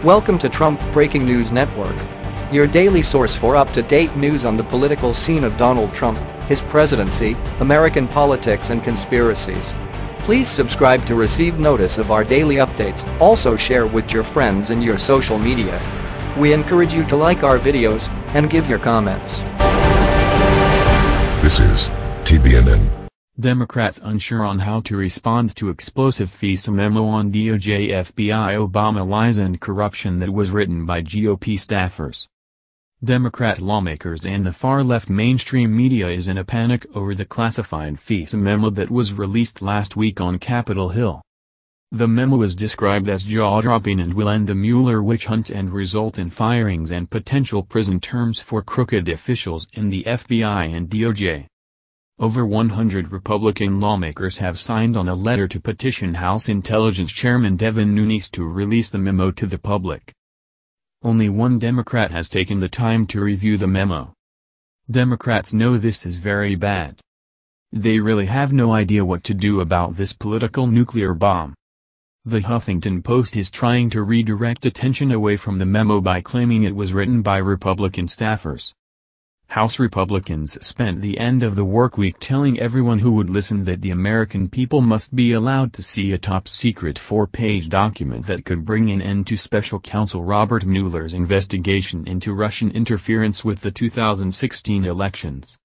Welcome to Trump Breaking News Network, your daily source for up-to-date news on the political scene of Donald Trump, his presidency, American politics and conspiracies. Please subscribe to receive notice of our daily updates. Also share with your friends and your social media. We encourage you to like our videos and give your comments. This is TBNN. Democrats unsure on how to respond to explosive FISA memo on DOJ-FBI-Obama lies and corruption that was written by GOP staffers. Democrat lawmakers and the far-left mainstream media is in a panic over the classified FISA memo that was released last week on Capitol Hill. The memo is described as jaw-dropping and will end the Mueller witch hunt and result in firings and potential prison terms for crooked officials in the FBI and DOJ. Over 100 Republican lawmakers have signed on a letter to petition House Intelligence Chairman Devin Nunes to release the memo to the public. Only one Democrat has taken the time to review the memo. Democrats know this is very bad. They really have no idea what to do about this political nuclear bomb. The Huffington Post is trying to redirect attention away from the memo by claiming it was written by Republican staffers. House Republicans spent the end of the workweek telling everyone who would listen that the American people must be allowed to see a top-secret 4-page document that could bring an end to Special Counsel Robert Mueller's investigation into Russian interference with the 2016 elections.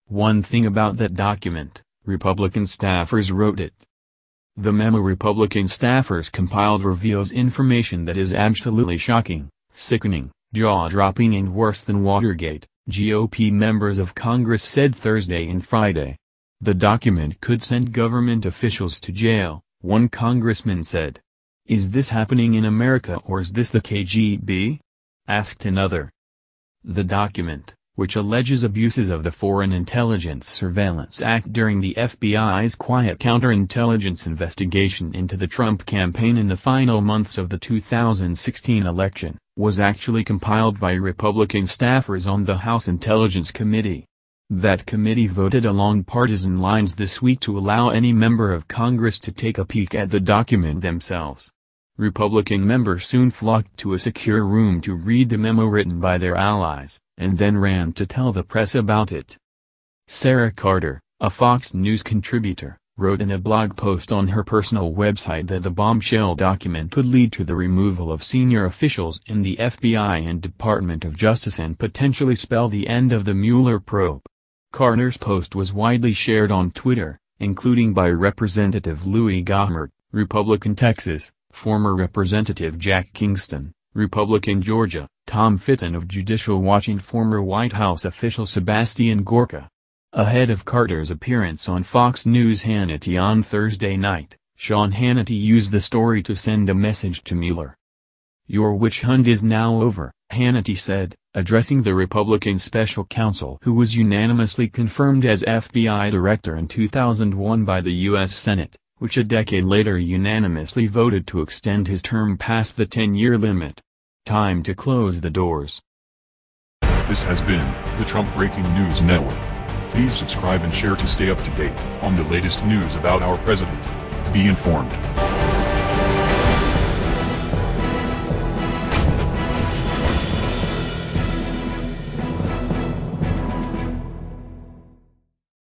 One thing about that document, Republican staffers wrote it. The memo Republican staffers compiled reveals information that is absolutely shocking, sickening, jaw-dropping and worse than Watergate, GOP members of Congress said Thursday and Friday. The document could send government officials to jail, one congressman said. Is this happening in America or is this the KGB? Asked another. The document, which alleges abuses of the Foreign Intelligence Surveillance Act during the FBI's quiet counterintelligence investigation into the Trump campaign in the final months of the 2016 election, was actually compiled by Republican staffers on the House Intelligence Committee. That committee voted along partisan lines this week to allow any member of Congress to take a peek at the document themselves. Republican members soon flocked to a secure room to read the memo written by their allies, and then ran to tell the press about it. Sarah Carter, a Fox News contributor, wrote in a blog post on her personal website that the bombshell document could lead to the removal of senior officials in the FBI and Department of Justice and potentially spell the end of the Mueller probe. Carter's post was widely shared on Twitter, including by Representative Louis Gohmert, Republican Texas, former Representative Jack Kingston, Republican Georgia, Tom Fitton of Judicial Watch and former White House official Sebastian Gorka. Ahead of Carter's appearance on Fox News Hannity on Thursday night, Sean Hannity used the story to send a message to Mueller. "Your witch hunt is now over," Hannity said, addressing the Republican special counsel who was unanimously confirmed as FBI director in 2001 by the U.S. Senate, which a decade later unanimously voted to extend his term past the 10-year limit. Time to close the doors. This has been the Trump Breaking News Network. Please subscribe and share to stay up to date on the latest news about our president. Be informed.